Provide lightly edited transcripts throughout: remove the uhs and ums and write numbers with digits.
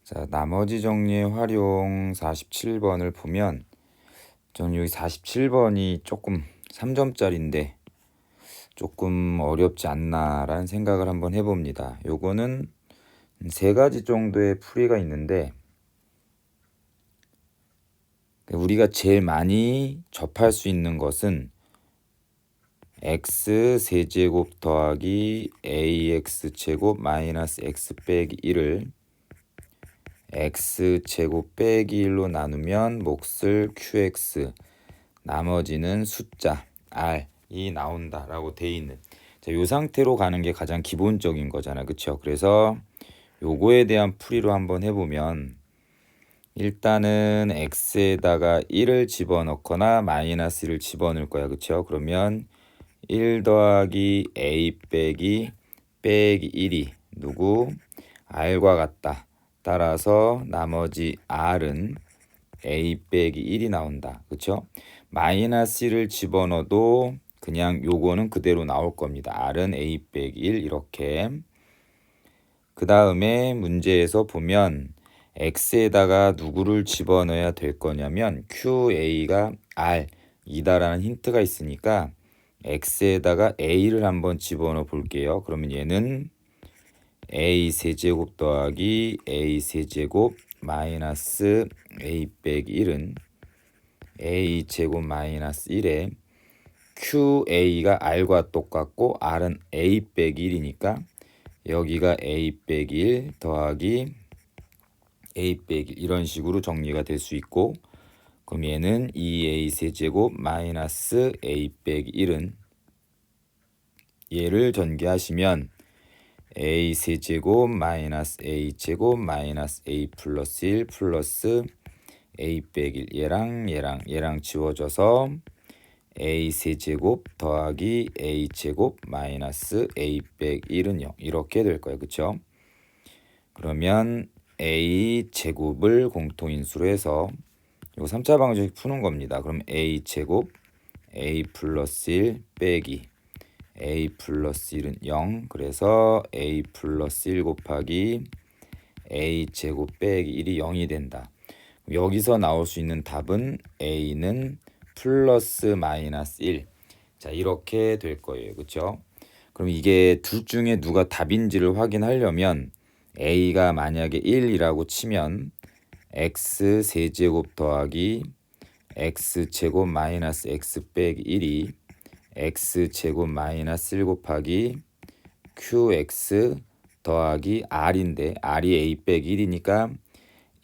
자, 나머지 정리의 활용 47번을 보면 저는 여기 47번이 조금 3점짜리인데 조금 어렵지 않나라는 생각을 한번 해봅니다. 요거는 세 가지 정도의 풀이가 있는데 우리가 제일 많이 접할 수 있는 것은 x 세제곱 더하기 ax제곱 마이너스 x 빼기 1을 x제곱 빼기 1로 나누면 몫을 qx, 나머지는 숫자 r이 나온다라고 돼 있는, 자, 요 상태로 가는 게 가장 기본적인 거잖아, 그쵸? 그래서 요거에 대한 풀이로 한번 해보면 일단은 x에다가 1을 집어넣거나 마이너스 1을 집어넣을 거야, 그쵸? 그러면 1 더하기 a 빼기 1이 누구? r과 같다. 따라서 나머지 r은 a 빼기 1이 나온다. 그쵸? 마이너스 1을 집어넣어도 그냥 요거는 그대로 나올 겁니다. r은 a 빼기 1 이렇게. 그 다음에 문제에서 보면 x에다가 누구를 집어넣어야 될 거냐면 qa가 r이다라는 힌트가 있으니까 x에다가 a를 한번 집어넣어 볼게요. 그러면 얘는 a 세제곱 더하기 a 세제곱 마이너스 a 빼기 1은 a 제곱 마이너스 1에 qa가 r과 똑같고 r은 a 빼기 1이니까 여기가 a 빼기 1 더하기 a 빼기 1 이런 식으로 정리가 될 수 있고, 그럼 얘는 2a 세제곱 마이너스 a 빼기 1은 얘를 전개하시면 a 세제곱 마이너스 a 제곱 마이너스 a 플러스 1 플러스 a 빼기 1 얘랑 지워져서 a 세제곱 더하기 a 제곱 마이너스 a 빼기 1은 0 이렇게 될 거예요. 그쵸? 그러면 a 제곱을 공통인수로 해서 요 3차 방정식 푸는 겁니다. 그럼 a 제곱 a 플러스 1 빼기 a 플러스 1은 0. 그래서 a 플러스 1 곱하기 a 제곱 빼기 1이 0이 된다. 여기서 나올 수 있는 답은 a는 플러스 마이너스 1. 자, 이렇게 될 거예요. 그렇죠? 그럼 이게 둘 중에 누가 답인지를 확인하려면 a가 만약에 1이라고 치면 x 세제곱 더하기 x 제곱 마이너스 x 빼기 1이 x 제곱 마이너스 1 곱하기 qx 더하기 r인데 r이 a 빼기 1이니까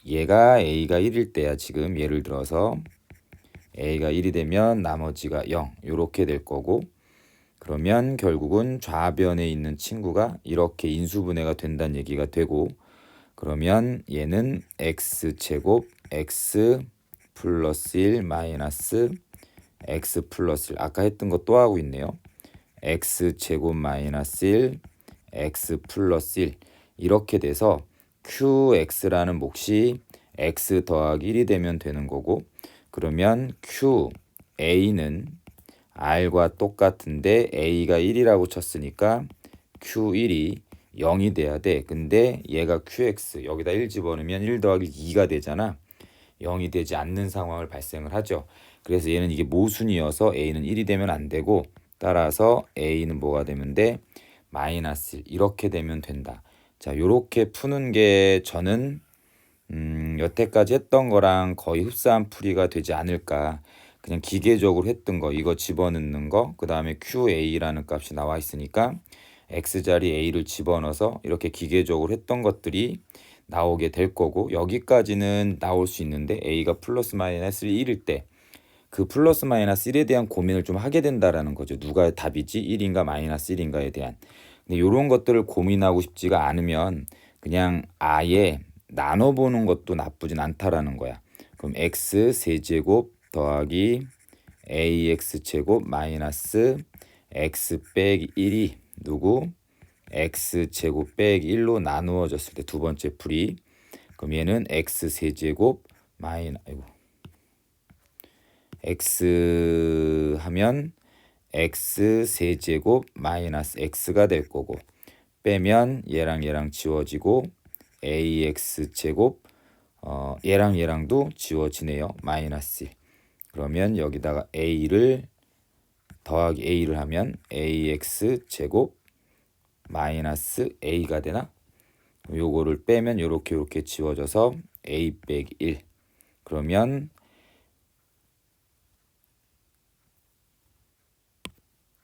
얘가 a가 1일 때야. 지금 예를 들어서 a가 1이 되면 나머지가 0 이렇게 될 거고, 그러면 결국은 좌변에 있는 친구가 이렇게 인수분해가 된다는 얘기가 되고, 그러면 얘는 x제곱 x 플러스 1 마이너스 x 플러스 1 아까 했던 거 또 하고 있네요. x제곱 마이너스 1 x 플러스 1 이렇게 돼서 qx라는 몫이 x 더하기 1이 되면 되는 거고, 그러면 qa는 r과 똑같은데 a가 1이라고 쳤으니까 q1이 0이 돼야 돼. 근데 얘가 qx 여기다 1 집어넣으면 1 더하기 2가 되잖아. 0이 되지 않는 상황을 발생을 하죠. 그래서 얘는 이게 모순이어서 a는 1이 되면 안 되고, 따라서 a는 뭐가 되면 돼? 마이너스 1 이렇게 되면 된다. 자, 요렇게 푸는 게 저는 여태까지 했던 거랑 거의 흡사한 풀이가 되지 않을까. 그냥 기계적으로 했던 거 이거 집어넣는 거, 그 다음에 qa라는 값이 나와 있으니까 x자리 a를 집어넣어서 이렇게 기계적으로 했던 것들이 나오게 될 거고, 여기까지는 나올 수 있는데 a가 플러스 마이너스 1일 때 그 플러스 마이너스 1에 대한 고민을 좀 하게 된다라는 거죠. 누가 답이지? 1인가 마이너스 1인가에 대한. 근데 이런 것들을 고민하고 싶지가 않으면 그냥 아예 나눠보는 것도 나쁘진 않다라는 거야. 그럼 x 세제곱 더하기 ax 제곱 마이너스 x 빼기 1이 누구? x 제곱 빼기 1로 나누어졌을 때 두 번째 풀이. 그럼 얘는 x 세제곱 x 하면 x 세제곱 마이너스 x가 될 거고, 빼면 얘랑 지워지고 ax 제곱 얘랑 얘랑도 지워지네요. 마이너스 1. 그러면 여기다가 a를 더하기 a를 하면 ax 제곱 마이너스 a가 되나? 요거를 빼면 요렇게 지워져서 a 빼기 1. 그러면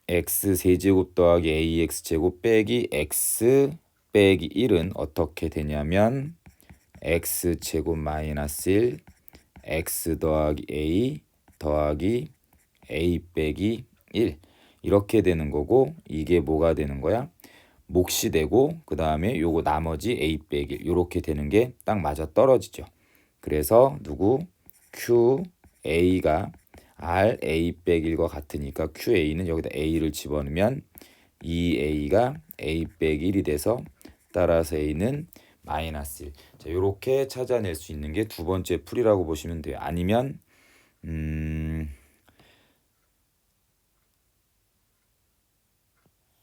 x 세제곱 더하기 ax 제곱 빼기 x 빼기 1은 어떻게 되냐면 x 제곱 마이너스 1 x 더하기 a 더하기 a 빼기 1 이렇게 되는 거고, 이게 뭐가 되는 거야? 몫이 되고 그 다음에 요거 나머지 a 빼기 1 요렇게 되는 게 딱 맞아 떨어지죠. 그래서 누구? QA가 R A 빼기 1과 같으니까 QA는 여기다 A를 집어넣으면 2A가 A 빼기 1이 돼서 따라서 A는 마이너스 1. 자, 요렇게 찾아낼 수 있는 게 두 번째 풀이라고 보시면 돼요. 아니면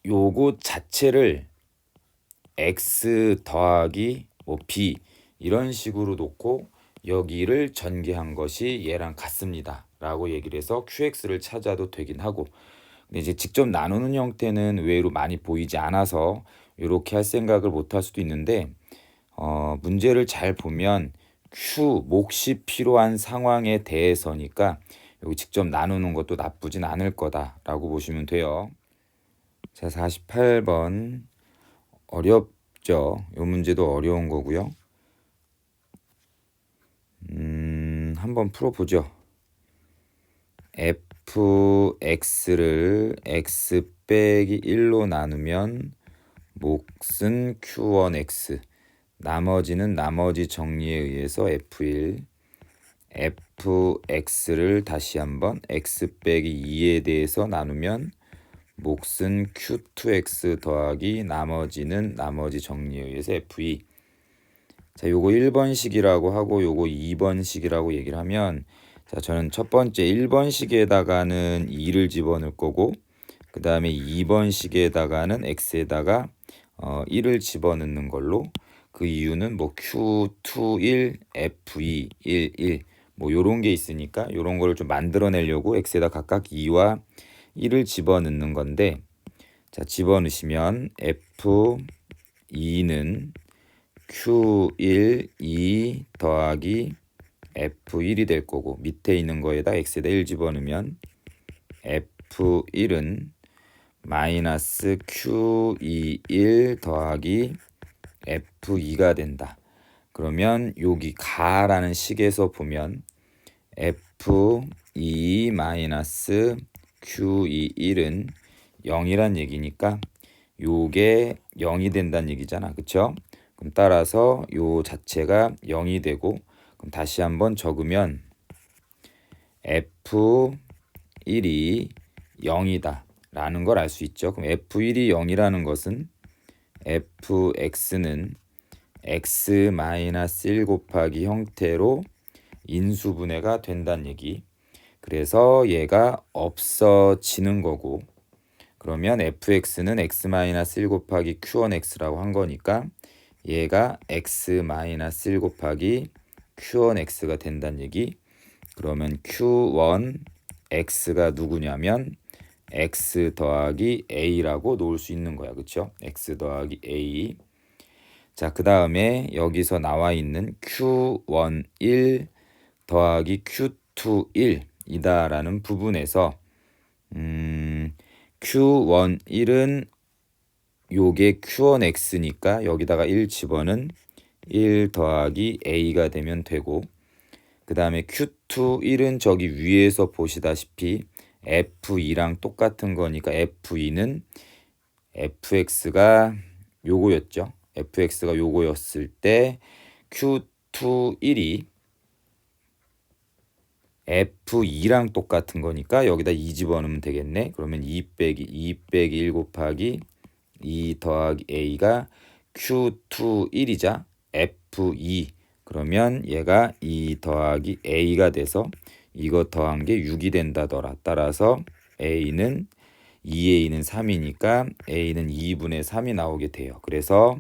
요거 자체를 X 더하기 뭐 B 이런 식으로 놓고 여기를 전개한 것이 얘랑 같습니다 라고 얘기를 해서 QX를 찾아도 되긴 하고, 근데 이제 직접 나누는 형태는 의외로 많이 보이지 않아서 이렇게 할 생각을 못 할 수도 있는데, 문제를 잘 보면 Q 몫이 필요한 상황에 대해서니까 여기 직접 나누는 것도 나쁘진 않을 거다라고 보시면 돼요. 자, 48번 어렵죠. 이 문제도 어려운 거고요. 한번 풀어보죠. fx를 x 빼기 1로 나누면 몫은 q1x, 나머지는 나머지 정리에 의해서 f1, fx를 다시 한번 x 빼기 2에 대해서 나누면 몫은 q2x 더하기 나머지는 나머지 정리에 의해서 f2. 자, 요거 1번식이라고 하고 요거 2번식이라고 얘기를 하면, 자, 저는 첫 번째 1번식에다가는 2를 집어넣을 거고, 그 다음에 2번식에다가는 x에다가 1을 집어넣는 걸로, 그 이유는 뭐 q21, f2, 1, 1 뭐 요런 게 있으니까 요런 거를 좀 만들어내려고 x에다 각각 2와 1을 집어넣는 건데, 자, 집어넣으시면 f2는 q1, 2 더하기 f1이 될 거고, 밑에 있는 거에다 x에다 1 집어넣으면 f1은 마이너스 q21 더하기 f2가 된다. 그러면 여기 가라는 식에서 보면 f2 마이너스 q21은 0이란 얘기니까 요게 0이 된다는 얘기잖아. 그쵸? 그럼 따라서 요 자체가 0이 되고, 그럼 다시 한번 적으면 f1이 0이다 라는 걸 알 수 있죠. 그럼 f1이 0이라는 것은 fx는 x-1 곱하기 형태로 인수분해가 된다는 얘기. 그래서 얘가 없어지는 거고, 그러면 fx는 x-1 곱하기 q1x라고 한 거니까 얘가 x-1 곱하기 q1x가 된다는 얘기. 그러면 q1x가 누구냐면 x 더하기 a라고 놓을 수 있는 거야. 그쵸? x 더하기 a. 자, 그 다음에 여기서 나와 있는 q11 더하기 q21 이다라는 부분에서 q11은 요게 q1x니까 여기다가 1 집어는 1 더하기 a가 되면 되고, 그 다음에 q21은 저기 위에서 보시다시피 f2랑 똑같은 거니까 f2는 fx가 요거였죠. fx가 요거였을 때 q21이 f2랑 똑같은 거니까 여기다 2 집어넣으면 되겠네. 그러면 2 빼기 1 곱하기 2 더하기 a가 q21이자 f2. 그러면 얘가 2 더하기 a가 돼서 이거 더한 게 6이 된다더라. 따라서 a는 2a는 3이니까 a는 2분의 3이 나오게 돼요. 그래서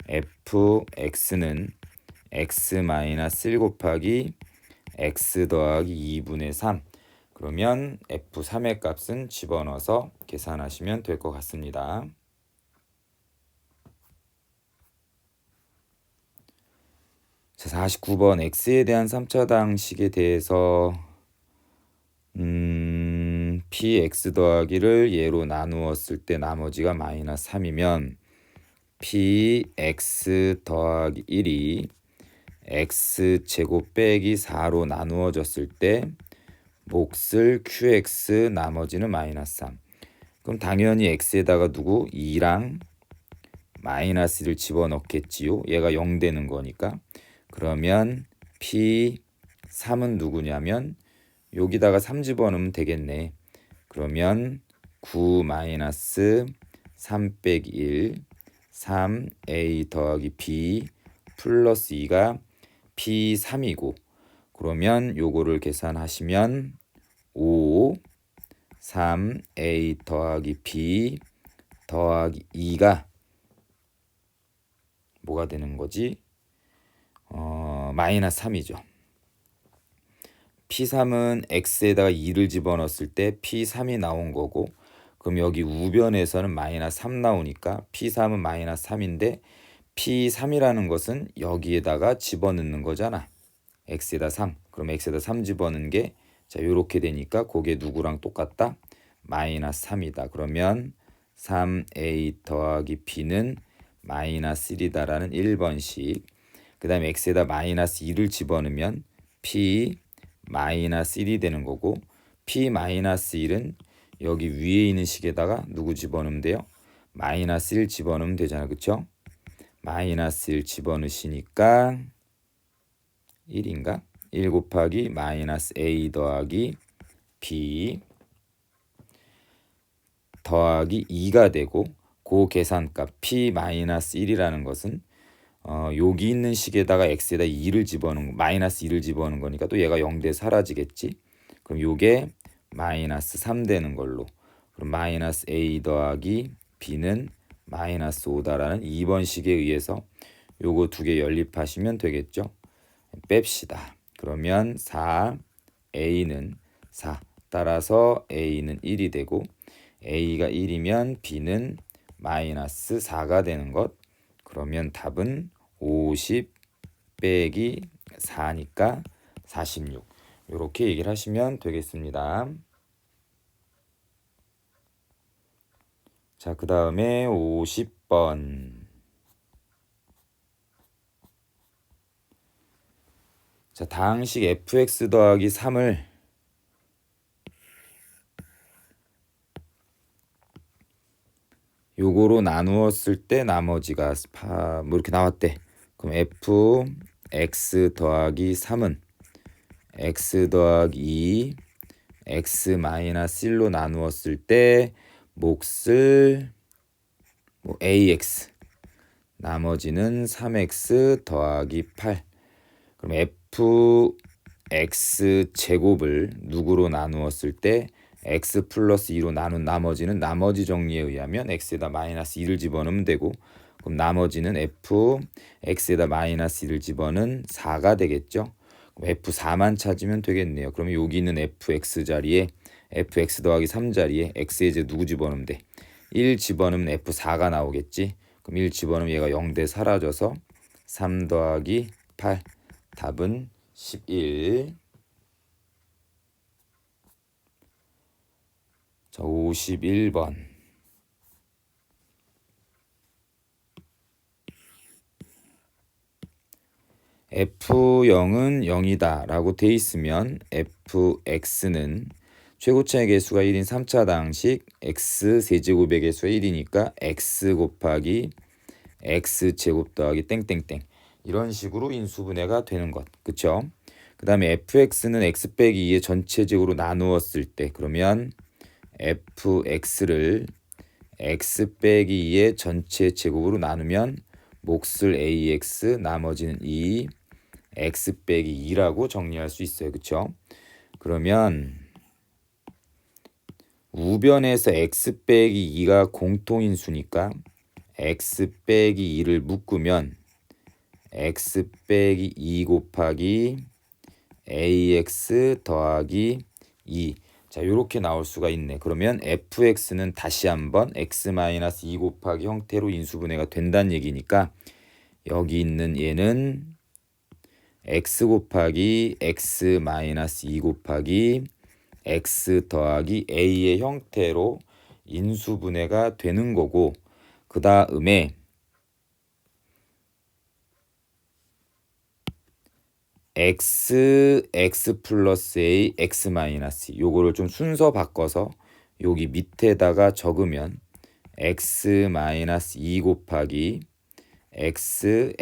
fx는 x-1 곱하기 x 더하기 2분의 3. 그러면 f3의 값은 집어넣어서 계산하시면 될 것 같습니다. 자, 49번 x에 대한 3차 방식에 대해서 px 더하기를 얘로 나누었을 때 나머지가 마이너스 3이면 px 더하기 1이 x제곱 빼기 4로 나누어졌을 때 몫을 qx 나머지는 마이너스 3. 그럼 당연히 x에다가 누구? 2랑 마이너스 1을 집어넣겠지요. 얘가 0 되는 거니까. 그러면 P3은 누구냐면 여기다가 3 집어넣으면 되겠네. 그러면 9 마이너스 3 빼기 1 3A 더하기 B 플러스 2가 P3이고 그러면 요거를 계산하시면 5 3A 더하기 B 더하기 2가 뭐가 되는 거지? 마이너스 3이죠. P3은 X에다가 2를 집어넣었을 때 P3이 나온 거고 그럼 여기 우변에서는 마이너스 3 나오니까 P3은 마이너스 3인데 P3이라는 것은 여기에다가 집어넣는 거잖아. X에다 3. 그럼 X에다 3 집어넣는 게 자 요렇게 되니까 그게 누구랑 똑같다? 마이너스 3이다. 그러면 3A 더하기 B는 마이너스 1이다라는 1번식. 그 다음에 X에다 마이너스 2를 집어넣으면 P 마이너스 1이 되는 거고 P 마이너스 1은 여기 위에 있는 식에다가 누구 집어넣으면 돼요? 마이너스 1 집어넣으면 되잖아. 그쵸? 마이너스 1 집어넣으시니까 1인가? 1 곱하기 마이너스 A 더하기 B 더하기 2가 되고 그 계산값 P 마이너스 1이라는 것은 여기 있는 식에다가 x에다 2를 집어넣은 마이너스 2를 집어넣은 거니까 또 얘가 0대 사라지겠지. 그럼 요게 마이너스 3 되는 걸로. 그럼 마이너스 a 더하기 b는 마이너스 5다라는 2번 식에 의해서 요거 두 개 연립하시면 되겠죠. 뺍시다. 그러면 4 a는 4 따라서 a는 1이 되고 a가 1이면 b는 마이너스 4가 되는 것. 그러면 답은 50 빼기 4니까 46. 이렇게 얘기를 하시면 되겠습니다. 자, 그 다음에 50번. 자, 다항식 fx 더하기 3을 요거로 나누었을 때 나머지가 뭐 이렇게 나왔대. 그럼 fx 더하기 3은 x 더하기 2 x 마이너스 1로 나누었을 때 몫을 뭐 ax 나머지는 3x 더하기 8. 그럼 fx 제곱을 누구로 나누었을 때 x 플러스 2로 나눈 나머지는 나머지 정리에 의하면 x에다 마이너스 2를 집어넣으면 되고 그럼 나머지는 x에다 마이너스 2를 집어넣은 4가 되겠죠. 그럼 f4만 찾으면 되겠네요. 그러면 여기 있는 fx 자리에 fx 더하기 3 자리에 x에 이제 누구 집어넣으면 돼? 1 집어넣으면 f4가 나오겠지. 그럼 1 집어넣으면 얘가 0대 사라져서 3 더하기 8 답은 11. 자, 51번. f0은 0이다 라고 돼 있으면 fx는 최고차의 개수가 1인 3차 당식 x 세제곱의 개수가 1이니까 x 곱하기 x제곱 더하기 땡땡땡 이런 식으로 인수분해가 되는 것. 그쵸? 그 다음에 fx는 x 빼기 2의 전체적으로 나누었을 때 그러면 fx를 x 빼기 2의 전체 제곱으로 나누면 몫을 ax 나머지는 2 x 빼기 2라고 정리할 수 있어요. 그쵸? 그러면 우변에서 x 빼기 2가 공통인수니까 x 빼기 2를 묶으면 x 빼기 2 곱하기 ax 더하기 2. 자, 요렇게 나올 수가 있네. 그러면 fx는 다시 한번 x-2 곱하기 형태로 인수분해가 된다는 얘기니까 여기 있는 얘는 x 곱하기 x-2 곱하기 x 더하기 a의 형태로 인수분해가 되는 거고, 그 다음에 x 플러스 a x 마이너스 요거를 좀 순서 바꿔서 여기 밑에다가 적으면 x 마이너스 2 곱하기 x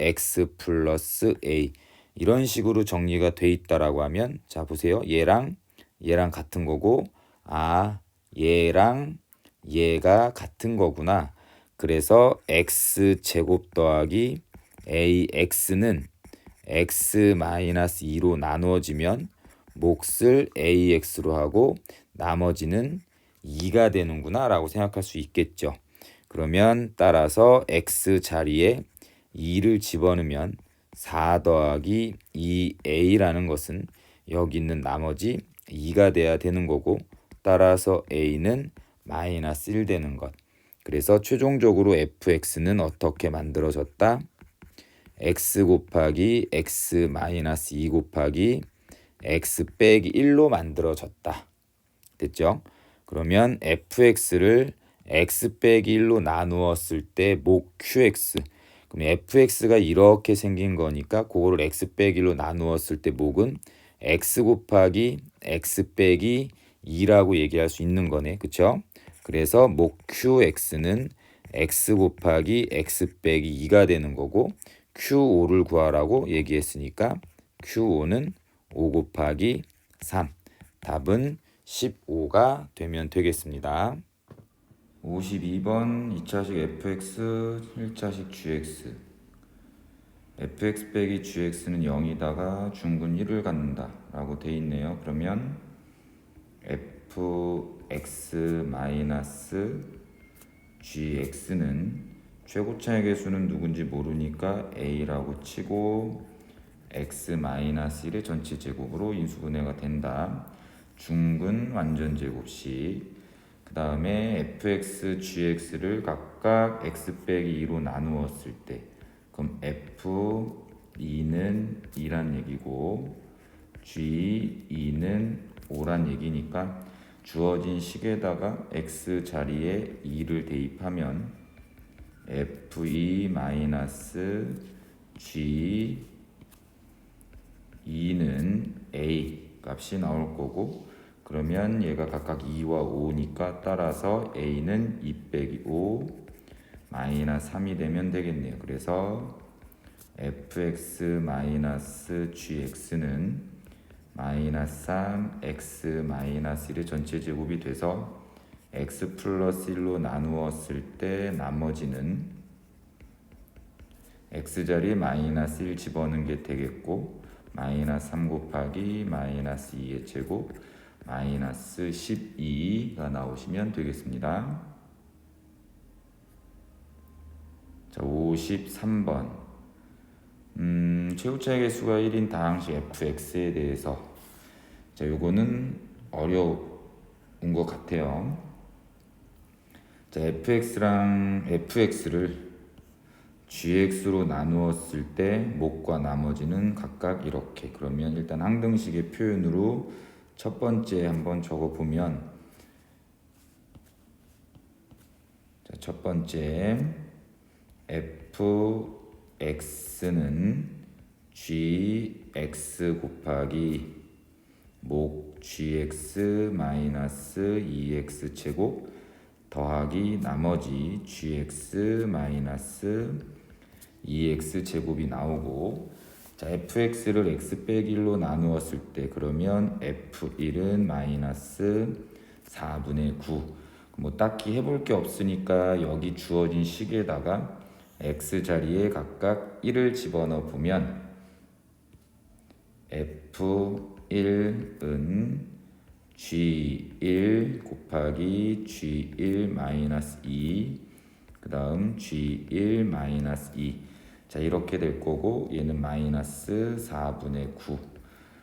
플러스 a 이런 식으로 정리가 돼 있다라고 하면, 자 보세요. 얘랑 같은 거고, 아 얘랑 얘가 같은 거구나. 그래서 x 제곱 더하기 ax는 x-2로 나누어지면 몫을 ax로 하고 나머지는 2가 되는구나 라고 생각할 수 있겠죠. 그러면 따라서 x 자리에 2를 집어넣으면 4 더하기 2a라는 것은 여기 있는 나머지 2가 돼야 되는 거고, 따라서 a는 마이너스 1 되는 것. 그래서 최종적으로 fx는 어떻게 만들어졌다? x 곱하기 x 마이너스 2 곱하기 x 빼기 1로 만들어졌다. 됐죠? 그러면 fx를 x 빼기 1로 나누었을 때 목 qx. 그럼 fx가 이렇게 생긴 거니까 그거를 x 빼기 1로 나누었을 때 목은 x 곱하기 x 빼기 2라고 얘기할 수 있는 거네. 그쵸? 그래서 목 qx는 x 곱하기 x 빼기 2가 되는 거고, Q5를 구하라고 얘기했으니까 Q5는 5 곱하기 3. 답은 15가 되면 되겠습니다. 52번 2차식 fx, 1차식 gx. fx 빼기 gx는 0이다가 중근 1을 갖는다 라고 돼 있네요. 그러면 fx 마이너스 gx는 최고차의 개수는 누군지 모르니까 a라고 치고 x-1의 전체 제곱으로 인수분해가 된다. 중근 완전 제곱식. 그 다음에 fx, gx를 각각 x 빼기 2로 나누었을 때, 그럼 f2는 2란 얘기고 g2는 5란 얘기니까 주어진 식에다가 x 자리에 2를 대입하면 f2 마이너스 g2는 a 값이 나올 거고, 그러면 얘가 각각 2와 5니까 따라서 a는 2 빼기 5 마이너스 3이 되면 되겠네요. 그래서 fx 마이너스 gx는 마이너스 3 x 마이너스 1의 전체 제곱이 돼서 x 플러스 1로 나누었을 때 나머지는 x 자리에 마이너스 1 집어넣는 게 되겠고, 마이너스 3 곱하기 마이너스 2의 제곱 마이너스 12가 나오시면 되겠습니다. 자, 53번 최고차의 개수가 1인 다항식 fx에 대해서, 자 요거는 어려운 것 같아요. 자, fx를 gx로 나누었을 때 목과 나머지는 각각 이렇게. 그러면 일단 항등식의 표현으로 첫 번째 한번 적어보면, 자, 첫 번째 fx는 gx 곱하기 목 gx 마이너스 2x 제곱 더하기 나머지 gx 마이너스 2x 제곱이 나오고, 자 fx를 x 빼기 1로 나누었을 때 그러면 f1은 마이너스 4분의 9. 뭐 딱히 해볼 게 없으니까 여기 주어진 식에다가 x 자리에 각각 1을 집어넣어 보면 f1은 g1 곱하기 g1 마이너스 2, 그 다음 G1 마이너스 2. 자, 이렇게 될 거고 얘는 마이너스 4분의 9.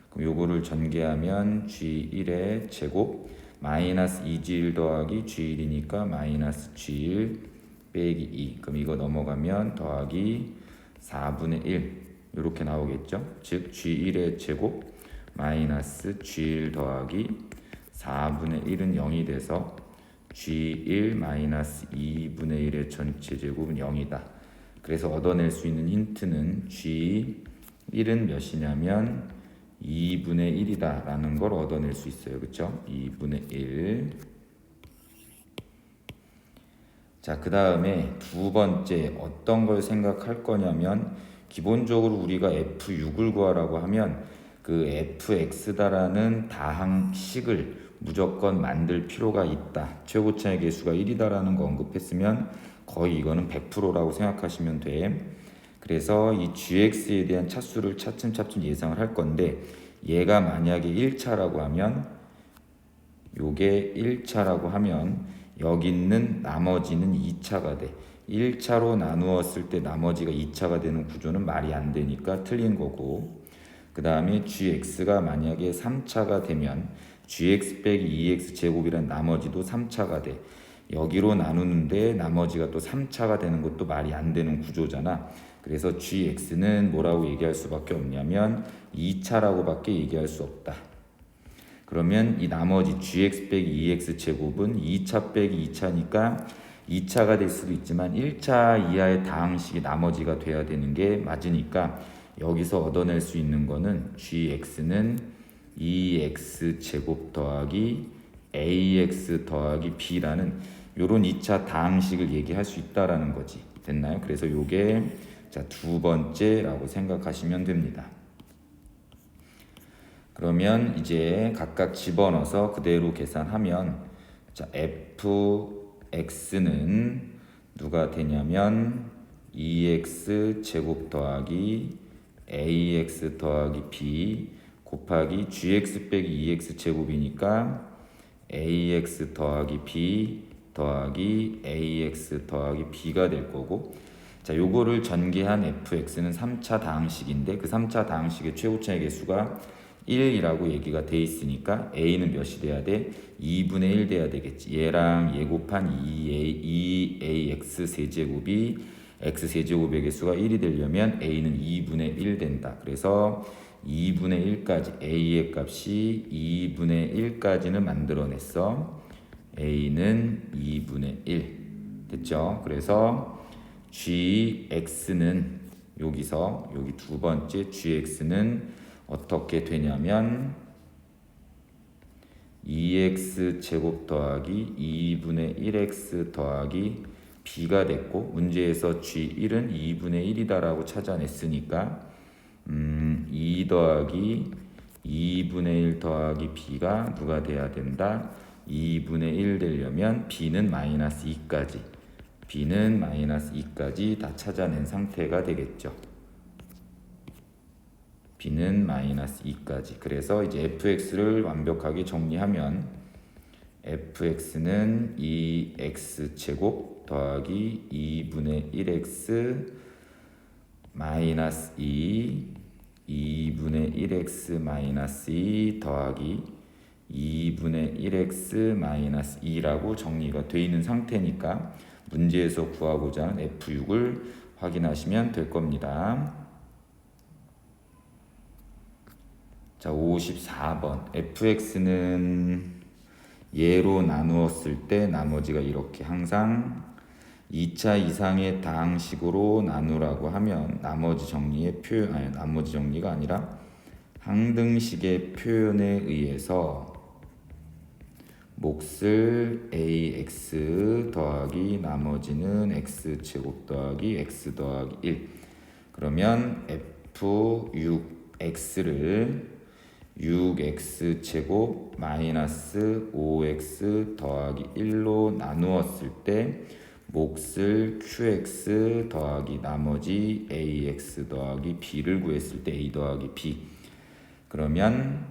그럼 요거를 전개하면 G1의 제곱 마이너스 2G1 더하기 G1이니까 마이너스 G1 빼기 2. 그럼 이거 넘어가면 더하기 4분의 1 이렇게 나오겠죠. 즉 G1의 제곱 마이너스 G1 더하기 4분의 1은 0이 돼서 G1 마이너스 2분의 1의 전체 제곱은 0이다. 그래서 얻어낼 수 있는 힌트는 G1은 몇이냐면 2분의 1이다 라는 걸 얻어낼 수 있어요. 그쵸? 2분의 1. 자, 그 다음에 두 번째 어떤 걸 생각할 거냐면 기본적으로 우리가 F6을 구하라고 하면 그 fx다라는 다항식을 무조건 만들 필요가 있다. 최고차의 개수가 1이다라는 거 언급했으면 거의 이거는 100%라고 생각하시면 돼. 그래서 이 gx에 대한 차수를 차츰차츰 예상을 할 건데 얘가 만약에 1차라고 하면 요게 1차라고 하면 여기 있는 나머지는 2차가 돼. 1차로 나누었을 때 나머지가 2차가 되는 구조는 말이 안 되니까 틀린 거고, 그 다음에 gx가 만약에 3차가 되면 gx 빼기 2x 제곱이란 나머지도 3차가 돼. 여기로 나누는데 나머지가 또 3차가 되는 것도 말이 안 되는 구조잖아. 그래서 gx는 뭐라고 얘기할 수밖에 없냐면 2차라고 밖에 얘기할 수 없다. 그러면 이 나머지 gx 빼기 2x 제곱은 2차 빼기 2차니까 2차가 될 수도 있지만 1차 이하의 다항식이 나머지가 돼야 되는 게 맞으니까 여기서 얻어낼 수 있는 거는 gx는 2x 제곱 더하기 ax 더하기 b라는 요런 2차 다항식을 얘기할 수 있다라는 거지. 됐나요? 그래서 요게 자, 두 번째라고 생각하시면 됩니다. 그러면 이제 각각 집어넣어서 그대로 계산하면 자, fx는 누가 되냐면 2x 제곱 더하기 ax 더하기 b 곱하기 gx 빼기 2x 제곱이니까 ax 더하기 b 더하기 ax 더하기 b가 될 거고, 자, 요거를 전개한 fx는 3차 다항식인데 그 3차 다항식의 최고차의 개수가 1이라고 얘기가 돼 있으니까 a는 몇이 돼야 돼? 2분의 1 돼야 되겠지. 얘랑 얘 곱한 2ax 세제곱이 x 세제곱의 개수가 1이 되려면 a는 2분의 1 된다. 그래서 2분의 1까지 a의 값이 2분의 1까지는 만들어냈어. a는 2분의 1 됐죠? 그래서 gx는 여기서 여기 두 번째 gx는 어떻게 되냐면 2x 제곱 더하기 2분의 1x 더하기 b가 됐고, 문제에서 g1은 2분의 1이다라고 찾아냈으니까 2 더하기 2분의 1 더하기 b가 누가 돼야 된다? 2분의 1 되려면 b는 마이너스 2까지 b는 마이너스 2까지 다 찾아낸 상태가 되겠죠. b는 마이너스 2까지. 그래서 이제 fx를 완벽하게 정리하면 fx는 2x 제곱 더하기 2분의 1x 마이너스 2 2분의 1x 마이너스 2 더하기 2분의 1x 마이너스 2라고 정리가 되어 있는 상태니까 문제에서 구하고자 하는 f6을 확인하시면 될 겁니다. 자, 54번 fx는 얘로 나누었을 때 나머지가 이렇게 항상 2차 이상의 다항식으로 나누라고 하면 나머지 정리의 표현, 아니 나머지 정리가 아니라 항등식의 표현에 의해서 몫을 ax 더하기 나머지는 x 제곱 더하기 x 더하기 1 그러면 f6x를 6x 제곱 마이너스 5x 더하기 1로 나누었을 때 몫을 qx 더하기 나머지 ax 더하기 b를 구했을 때 a 더하기 b. 그러면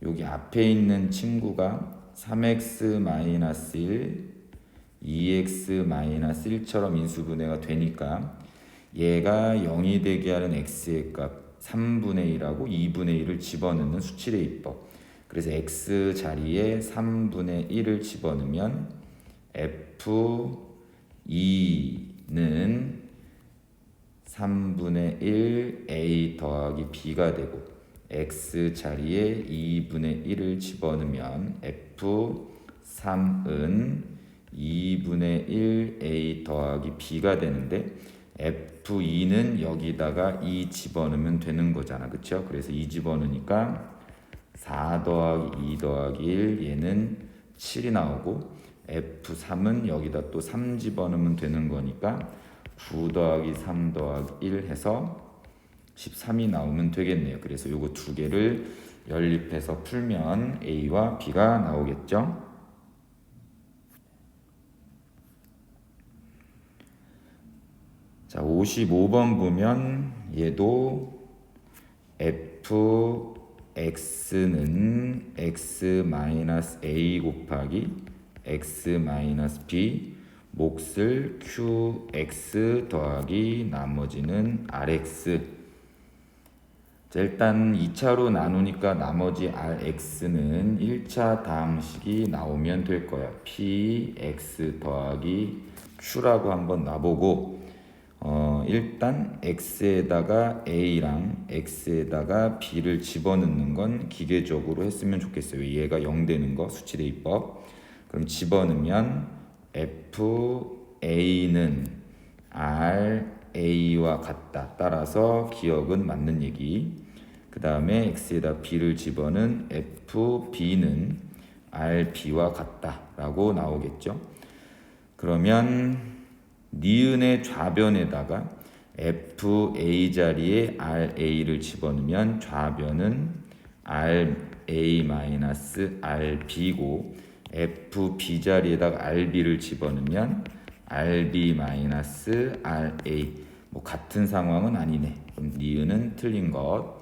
여기 앞에 있는 친구가 3x 마이너스 1 2x-1처럼 인수분해가 되니까 얘가 0이 되게 하는 x의 값 3분의 1하고 2분의 1을 집어넣는 수치대입법. 그래서 x 자리에 3분의 1을 집어넣으면 f2는 3분의 1 a 더하기 b가 되고 x 자리에 2분의 1을 집어넣으면 f3은 2분의 1 a 더하기 b가 되는데 f2는 여기다가 2 집어넣으면 되는 거잖아. 그쵸? 그래서 2 집어넣으니까 4 더하기 2 더하기 1 얘는 7이 나오고 f3은 여기다 또 3 집어넣으면 되는 거니까 9 더하기 3 더하기 1 해서 13이 나오면 되겠네요. 그래서 요거 두 개를 연립해서 풀면 A와 B가 나오겠죠. 자, 55번 보면 얘도 fx는 x-a 곱하기 x-b 몫을 qx 더하기 나머지는 rx. 자, 일단 2차로 나누니까 나머지 rx는 1차 다항식이 나오면 될 거야. px 더하기 q라고 한번 놔보고 일단 x에다가 a랑 x에다가 b를 집어넣는 건 기계적으로 했으면 좋겠어요. 얘가 0 되는 거 수치대입법. 그럼 집어넣으면 FA는 RA와 같다. 따라서 기억은 맞는 얘기. 그 다음에 X에다 B를 집어넣은 FB는 RB와 같다. 라고 나오겠죠. 그러면 니은의 좌변에다가 FA 자리에 RA를 집어넣으면 좌변은 RA-RB고 FB 자리에다가 RB를 집어넣으면 RB-RA 뭐 같은 상황은 아니네. 그럼 니은은 틀린 것.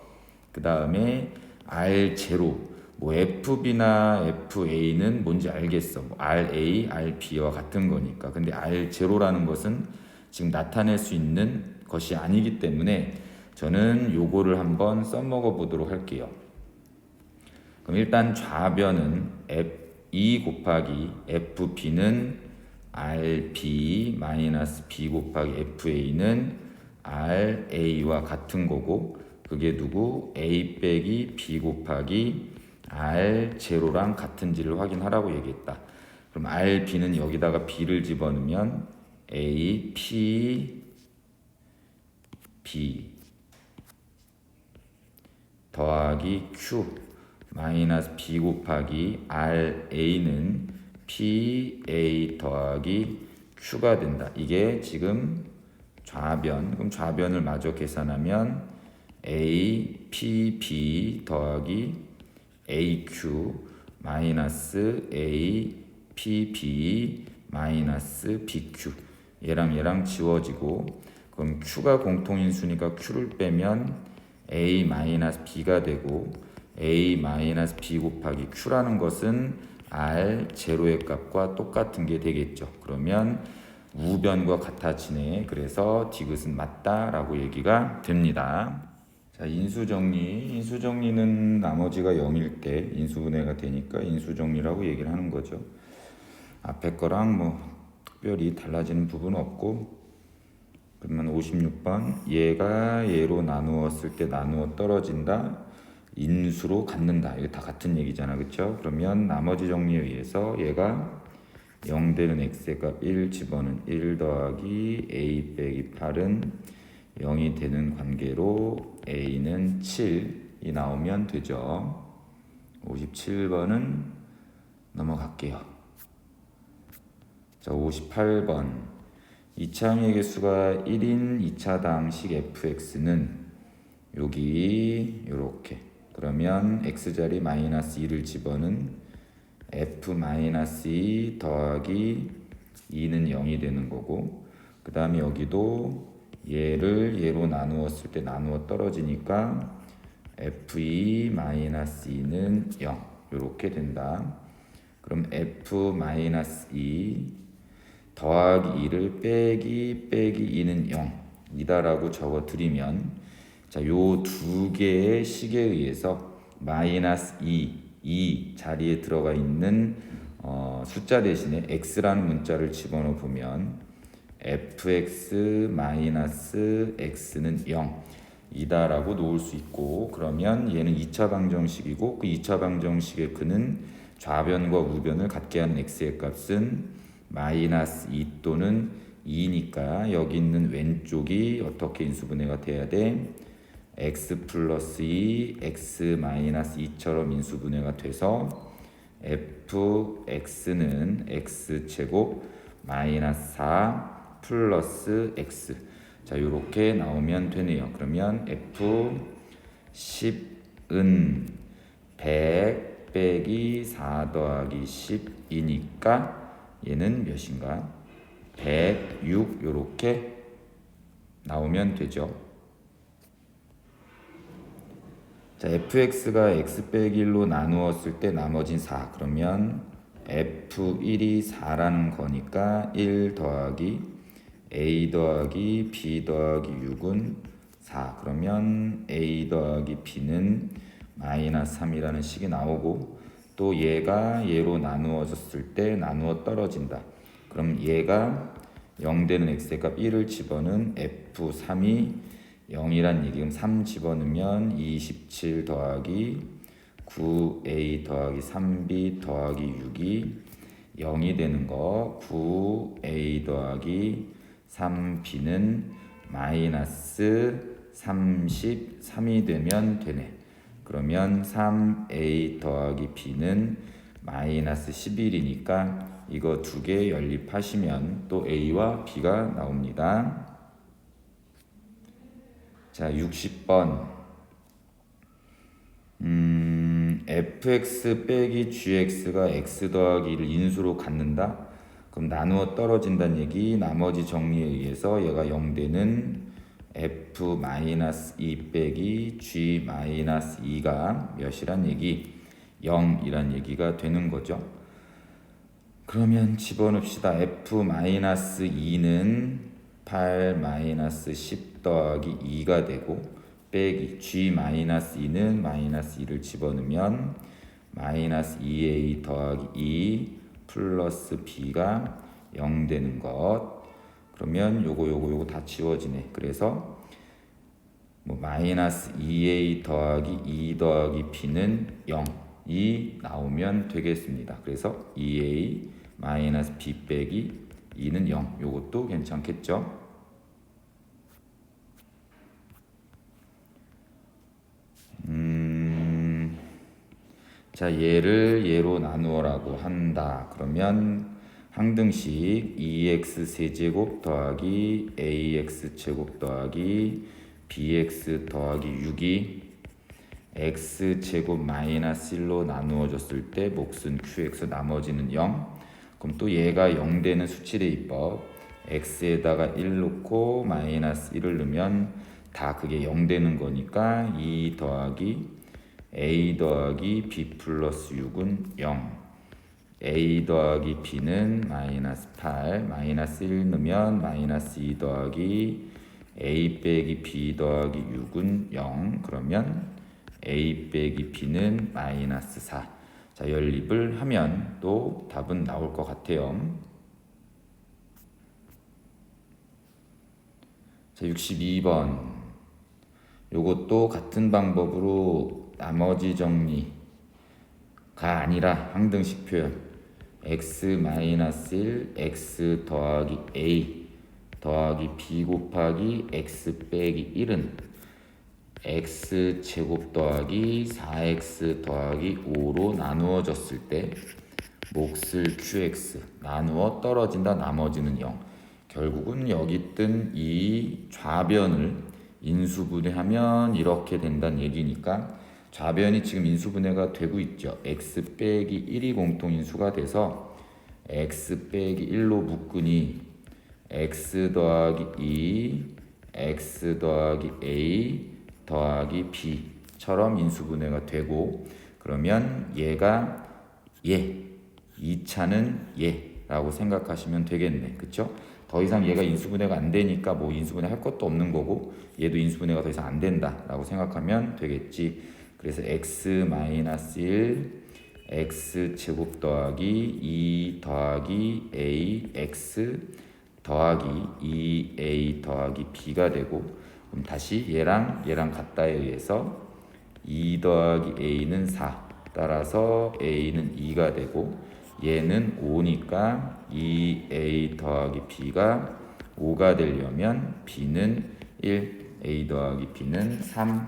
그 다음에 R0 뭐 FB나 FA는 뭔지 알겠어. 뭐 RA, RB와 같은 거니까. 근데 R0라는 것은 지금 나타낼 수 있는 것이 아니기 때문에 저는 요거를 한번 써먹어 보도록 할게요. 그럼 일단 좌변은 E 곱하기 FB는 RB 마이너스 B 곱하기 FA는 RA와 같은 거고 그게 누구? A 빼기 B 곱하기 R0랑 같은지를 확인하라고 얘기했다. 그럼 RB는 여기다가 B를 집어넣으면 A, P, B 더하기 Q 마이너스 B 곱하기 RA는 PA 더하기 Q가 된다. 이게 지금 좌변. 그럼 좌변을 마저 계산하면 A, PB 더하기 AQ 마이너스 A, PB 마이너스 BQ 얘랑 지워지고 그럼 Q가 공통인수니까 Q를 빼면 A 마이너스 B가 되고 A 마이너스 B 곱하기 Q라는 것은 R0의 값과 똑같은 게 되겠죠. 그러면 우변과 같아지네. 그래서 디귿은 맞다라고 얘기가 됩니다. 자, 인수정리는 나머지가 0일 때 인수분해가 되니까 인수정리라고 얘기를 하는 거죠. 앞에 거랑 뭐 특별히 달라지는 부분은 없고 그러면 56번 얘가 얘로 나누었을 때 나누어 떨어진다. 인수로 갖는다. 이거 다 같은 얘기잖아. 그쵸? 그러면 나머지 정리에 의해서 얘가 0 되는 x의 값 1 집어는 1 더하기 a 빼기 8은 0이 되는 관계로 a는 7이 나오면 되죠. 57번은 넘어갈게요. 자, 58번 2차 항의 개수가 1인 2차 다항식 fx는 여기 요렇게 그러면 x자리 마이너스 2를 집어는 f-2 더하기 2는 0이 되는 거고 그 다음에 여기도 얘를 얘로 나누었을 때 나누어 떨어지니까 f2-2는 0 이렇게 된다. 그럼 f-2 더하기 2를 빼기 2는 0이다라고 적어 드리면, 자, 요 두 개의 식에 의해서 마이너스 2 자리에 들어가 있는 숫자 대신에 x라는 문자를 집어넣어 보면 fx 마이너스 x는 0 이다라고 놓을 수 있고, 그러면 얘는 2차 방정식이고 그 2차 방정식의 근은 좌변과 우변을 같게 하는 x의 값은 마이너스 2 또는 2니까 여기 있는 왼쪽이 어떻게 인수분해가 돼야 돼? x 플러스 2, x 마이너스 2처럼 인수분해가 돼서 fx는 x제곱 마이너스 4 플러스 x, 자 요렇게 나오면 되네요. 그러면 f10은 100 빼기 4 더하기 10이니까 얘는 몇인가? 106 요렇게 나오면 되죠. 자, fx가 x 빼기 1로 나누었을 때 나머진 4. 그러면 f1이 4라는 거니까 1 더하기 a 더하기 b 더하기 6은 4. 그러면 a 더하기 b는 마이너스 3이라는 식이 나오고, 또 얘가 얘로 나누어졌을 때 나누어 떨어진다. 그럼 얘가 0 되는 x의 값 1을 집어넣은 f3이 0이란 얘기. 그럼 3 집어넣으면 27 더하기 9a 더하기 3b 더하기 6이 0이 되는 거. 9a 더하기 3b는 마이너스 33이 되면 되네. 그러면 3a 더하기 b는 마이너스 11이니까 이거 두 개 연립하시면 또 a와 b가 나옵니다. 자, 60번. fx 빼기 gx가 x 더하기 1을 인수로 갖는다. 그럼 나누어 떨어진다는 얘기. 나머지 정리에 의해서 얘가 0 되는 f-2 빼기 g-2가 몇이란 얘기? 0이란 얘기가 되는 거죠. 그러면 집어넣읍시다. f-2는 8-10 더하기 2가 되고, 빼기 g-2는 마이너스 2를 집어넣으면 마이너스 2a 더하기 2 플러스 b가 0 되는 것. 그러면 요거 다 지워지네. 그래서 뭐 마이너스 2a 더하기 2 더하기 b는 0이 나오면 되겠습니다. 그래서 2a 마이너스 b 빼기 2는 0. 요것도 괜찮겠죠? 자, 얘를 얘로 나누어라고 한다. 그러면 항등식 2x 세제곱 더하기 ax 제곱 더하기 bx 더하기 6이 x 제곱 마이너스 1로 나누어졌을 때 몫은 qx, 나머지는 0. 그럼 또 얘가 0 되는 수치대입법, x에다가 1 넣고 마이너스 1을 넣으면 다 그게 0 되는 거니까 2 더하기 a 더하기 b 플러스 6은 0. a 더하기 b는 마이너스 8, 마이너스 1 넣으면 마이너스 2 더하기 a 빼기 b 더하기 6은 0. 그러면 a 빼기 b는 마이너스 4. 자, 연립을 하면 또 답은 나올 것 같아요. 자, 62번. 요것도 같은 방법으로 나머지 정리가 아니라 항등식 표현. x-1 x 더하기 a 더하기 b 곱하기 x 빼기 1은 x 제곱 더하기 4x 더하기 5로 나누어졌을 때 몫을 qx, 나누어 떨어진다, 나머지는 0. 결국은 여기 뜬 이 좌변을 인수분해하면 이렇게 된다는 얘기니까, 좌변이 지금 인수분해가 되고 있죠. x 빼기 1이 공통인수가 돼서 x 빼기 1로 묶으니 x 더하기 2, x 더하기 a 더하기 b처럼 인수분해가 되고, 그러면 얘가 얘, 2차는 얘, 라고 생각하시면 되겠네. 그쵸? 더 이상 얘가 인수분해가 안 되니까 뭐 인수분해 할 것도 없는 거고 얘도 인수분해가 더 이상 안 된다 라고 생각하면 되겠지. 그래서 x-1 x 제곱 더하기 2 더하기 a x 더하기 2a 더하기 b가 되고, 그럼 다시 얘랑 같다에 의해서 2 더하기 a는 4, 따라서 a는 2가 되고 얘는 5니까 2a 더하기 b가 5가 되려면 b는 1, a 더하기 b는 3